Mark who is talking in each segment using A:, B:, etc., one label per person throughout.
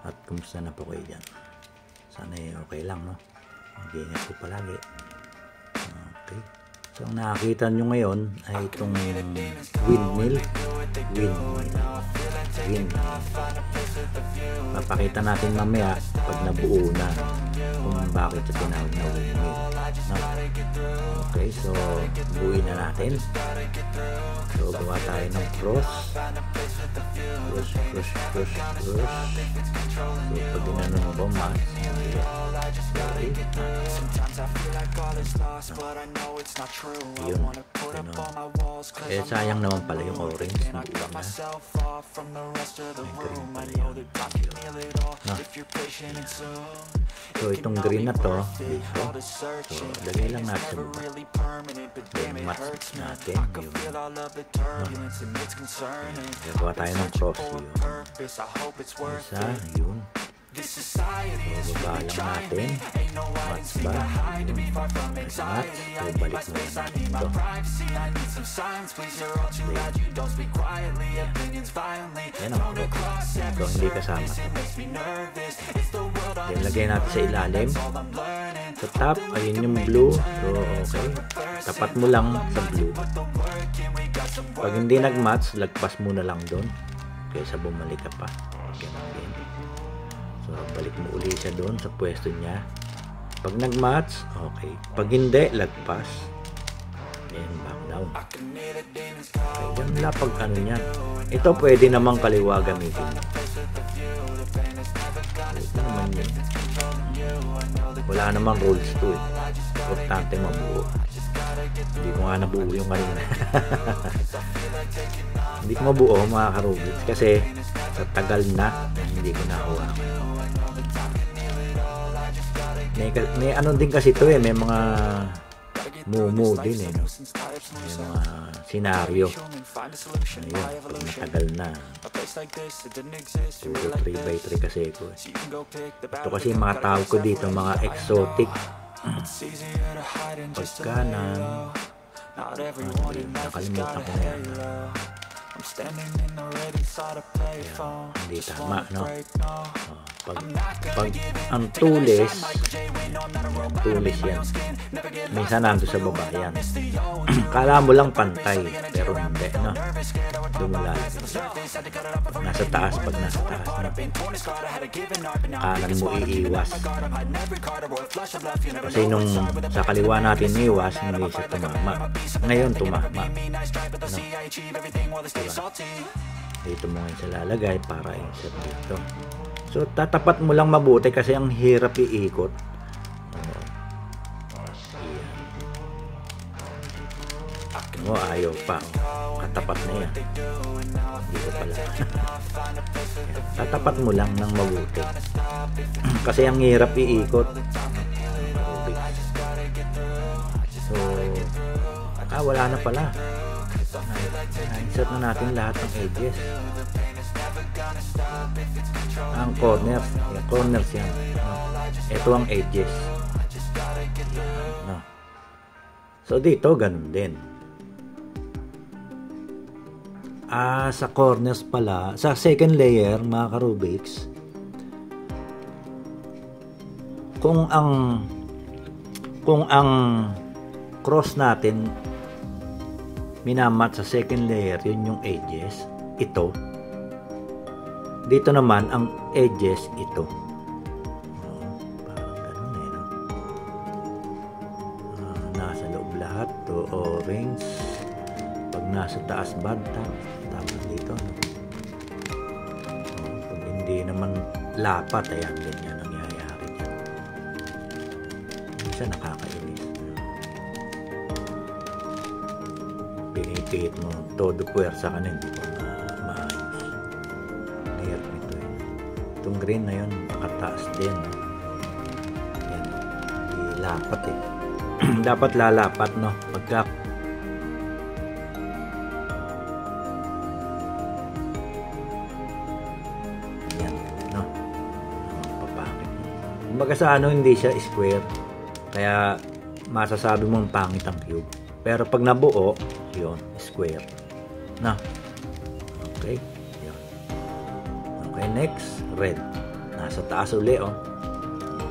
A: At kumusta na po kayo dyan? Sana okay lang, no? Mag-iingat po palagi. Okay. So, ang nakakita nyo ngayon ay itong windmill. Papakita natin mamaya pag nabuo na kung bakit ito tinawag na windmill. No? Okay, so buuin na natin. So, gawa tayo ng cross. So, pag inano mo ba, mas yun. Eh, sayang naman pala yung orange na ulam na. Green pala yun. No. So, itong green na to dito. So, lagay lang natin sa baba. Then, match natin yung gagawa tayo ng cross yun. Isa, yun. So, baba lang natin. Match ba? Yun. Match. So, balik mo natin ito. Yan ang cross. So, hindi kasama ito. Then, lagay natin sa ilalim. Sa top, ayun yung blue. So, okay. Tapat mo lang sa blue. Pag hindi nag-match, lagpas mo na lang doon. Kaysa bumalik ka pa. Ganun din. So, balik mo uli siya doon sa pwesto niya. Pag nag-match, okay. Pag hindi, lagpas. Then, back down. Okay, ganun lang pag ano niya. Ito pwede namang kaliwa gamitin. Ito naman yun. Wala namang rules to eh. Importante mabuo. Hindi ko nga nabuo yung kanina. Hindi ko mabuo mga karubits kasi sa tagal na hindi ko nakuha. May ano din kasi ito eh. May mga mumu din eh. No? May mga senaryo. Ayun, pag matagal na. Puro 3x3 kasi ito eh. Ito kasi yung mga tawag ko dito, mga exotic. Pagkanan. Nakalimutan ko na yan. Hindi tama, no? Pag ang tulis yan. Minsan nandun sa baba yan. Kala mo lang pantay, pero hindi, no? Dumulalim. Nasa taas, pag nasa taas, no? Kanan mo iiwas. Kasi nung sa kaliwa natin iiwas, hindi siya tumama. Ngayon tumama. No? Dito mo ngayon sa lalagay para insert dito. So, tatapat mo lang mabuti kasi ang hirap iikot. Ayaw pa. Katapat na yan. Dito pala. Tatapat mo lang ng mabuti. Kasi ang hirap iikot. So, wala na pala. Na-insert na natin lahat ng edges. Ang corners. Yung corners yan. Ito ang edges. No. So, dito, ganun din. Sa corners pala, sa second layer, mga karubits, kung ang cross natin minamat sa second layer, yun yung edges, ito. Dito naman, ang edges, ito. Parang ganun eh, no? Nasa loob lahat, to orange. Pag nasa taas bad, tapos dito, no? Pag hindi naman lapat, ayan, ganyan nangyayari dyan. Minsan nakakainis. Pinipihit mo todo puwersa ka na, hindi mo maayos. Layer nito eh. Itong green na yun, nakataas din. Yan, hindi lapat eh. Dapat lalapat, no? Pagka yan, no? Papakit. Kumbaga sa ano, hindi siya square. Kaya masasabi mong pangit ang cube. Pero pag nabuo, yun, square. Na. Okay. Yun. Okay, next, red. Nasa taas uli, oh.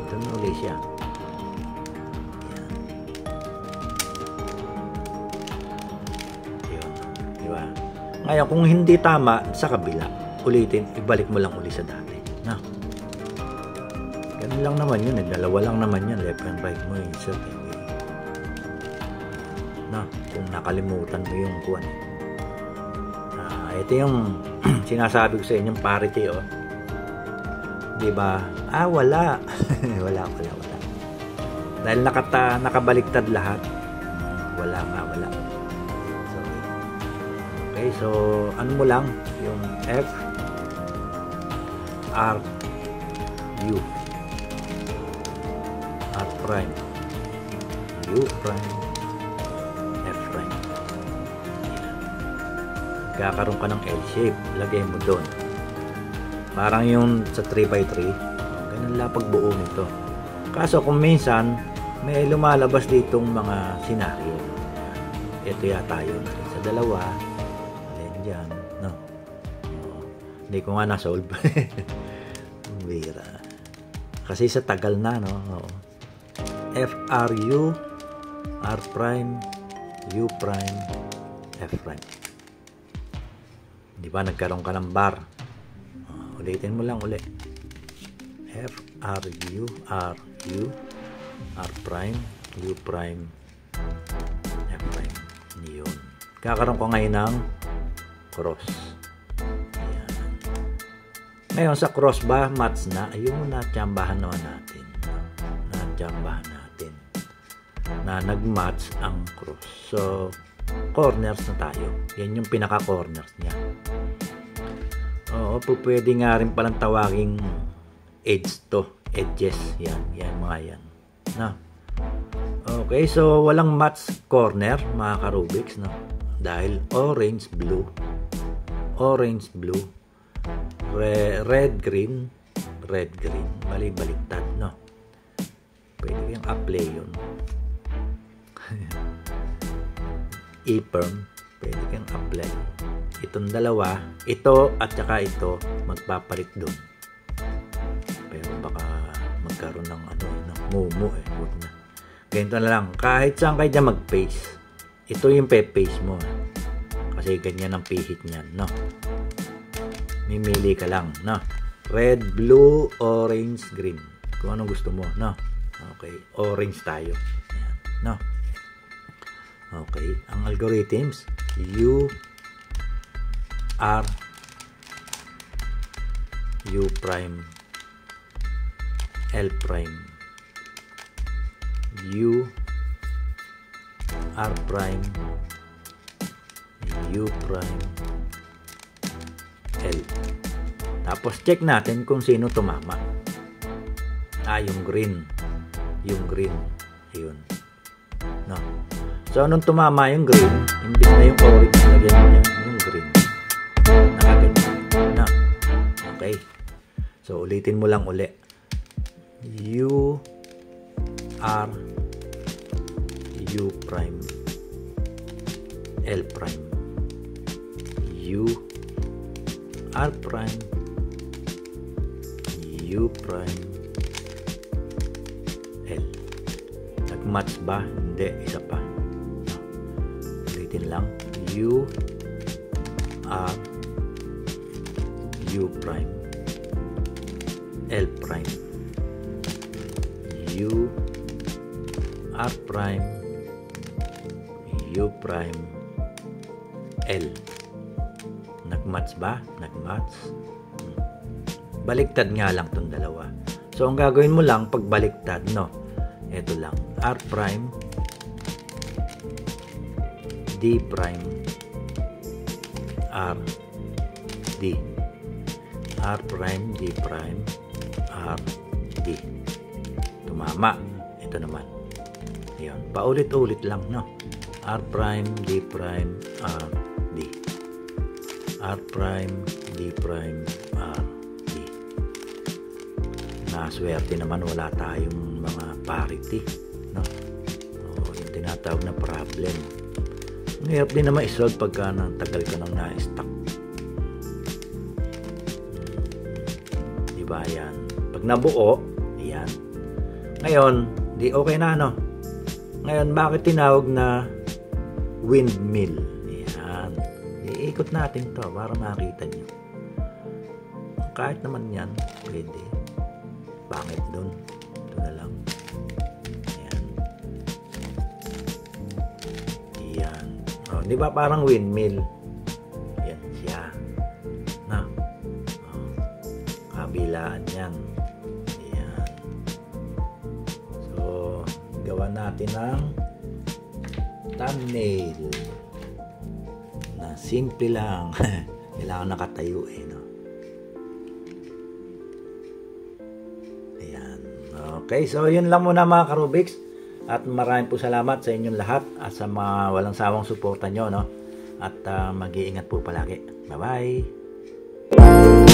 A: Doon uli siya. Yan. Yun. Diba? Ngayon, kung hindi tama, sa kabila, ulitin, ibalik mo lang uli sa dati. Na? Ganun lang naman yun, eh. Dalawa lang naman yan. Left and right mo, insert. Na? Kung nakalimutan mo yung kuwan. Ito yung sinasabi ko sa inyong parity, oh. Diba? Wala. wala. Dahil nakabaliktad lahat. Wala. So, okay, so ano mo lang yung F R U R prime U prime F prime. Kakaroon ka ng L shape, lagay mo doon. Parang yung sa 3x3, ganun lang pagbuo nito. Kaso kung minsan may lumalabas ditong mga senaryo. Ito yata yun. Sa dalawa, alin dyan, no? Hindi ko nga na-solve. Bira. Kasi sa tagal na, no? F, R, U, R prime, U prime, F prime. Di ba nagkaroon ka ng bar? Ulitin mo lang uli. F, R, U, R, U, R prime, U prime, F prime. Yun. Kakaroon ko ngayon ng cross. Ayan. Ngayon sa cross ba, match na? Ayun, natsambahan naman natin. Natsambahan natin. Na nag-match ang cross. So, corners na tayo. Yan yung pinaka-corners niya. Oo, pwede nga rin palang tawaging edge to. Edges. Yan mga yan. Na. Okay, so walang match corner, mga ka-Rubiks, no? Dahil orange, blue, red, green, baliktad, no? Pwede yung apply yun. E-perm, pwede kang apply. Itong dalawa, ito at saka ito, magpapalit doon. Pero baka magkaroon ng ng mumu, eh. Huwag na. Ganito na lang. Kahit saan kayo dyan mag-paste. Ito yung pe-paste mo. Kasi ganyan ang pihit niyan, no? Mimili ka lang, no? Red, blue, orange, green. Kung anong gusto mo, no? Okay, orange tayo. Ayan, no? Okay, ang algorithms, U, R, U prime, L prime, U, R prime, U prime, L. Tapos check natin kung sino tumama. Yung green. Yung green. Ayun. No. So, anong tumama yung green? Hindi na yung orange na ganyan. Yung green. Nakaganyan. No. Okay. So, ulitin mo lang uli. U, R, U prime, L prime, U, R prime, U prime, L. Nag-match ba? Hindi. Isa pa. Ulitin lang. U, R, U prime, L prime, U, R prime, U prime, L. Nag-match ba? Nag-match. Baliktad nga lang tong dalawa. So, ang gagawin mo lang pag baliktad, no? Ito lang. R prime, D prime, R, D. R prime, D prime, R, D. Tumama. Ito naman. Ayan. Paulit-ulit lang, no? R prime, D prime, R, D. R prime, D prime, R, D. Naswerte naman wala tayong mga parity, no? O, yung tinatawag na problem. Ang hirap din naman isolve pagka tagal ka nang na-stuck. Diba yan? nabuo, ayan. Ngayon, di okay na, no? Ngayon, bakit tinawag na windmill? Ayan. Iikot natin to para makita nyo. Kahit naman yan, pwede. Pangit dun. Ito na lang. Ayan. Ayan. O, di ba parang windmill? Ayan siya. Na. O, kabilaan yan. Ayan. So, gawa natin ng thumbnail. Na simple lang. Kailangan nakatayo no? Ayan. Okay, so yun lang muna mga Karubiks. At maraming po salamat sa inyong lahat at sa mga walang sawang suporta nyo, no? At mag-iingat po palagi. Bye-bye!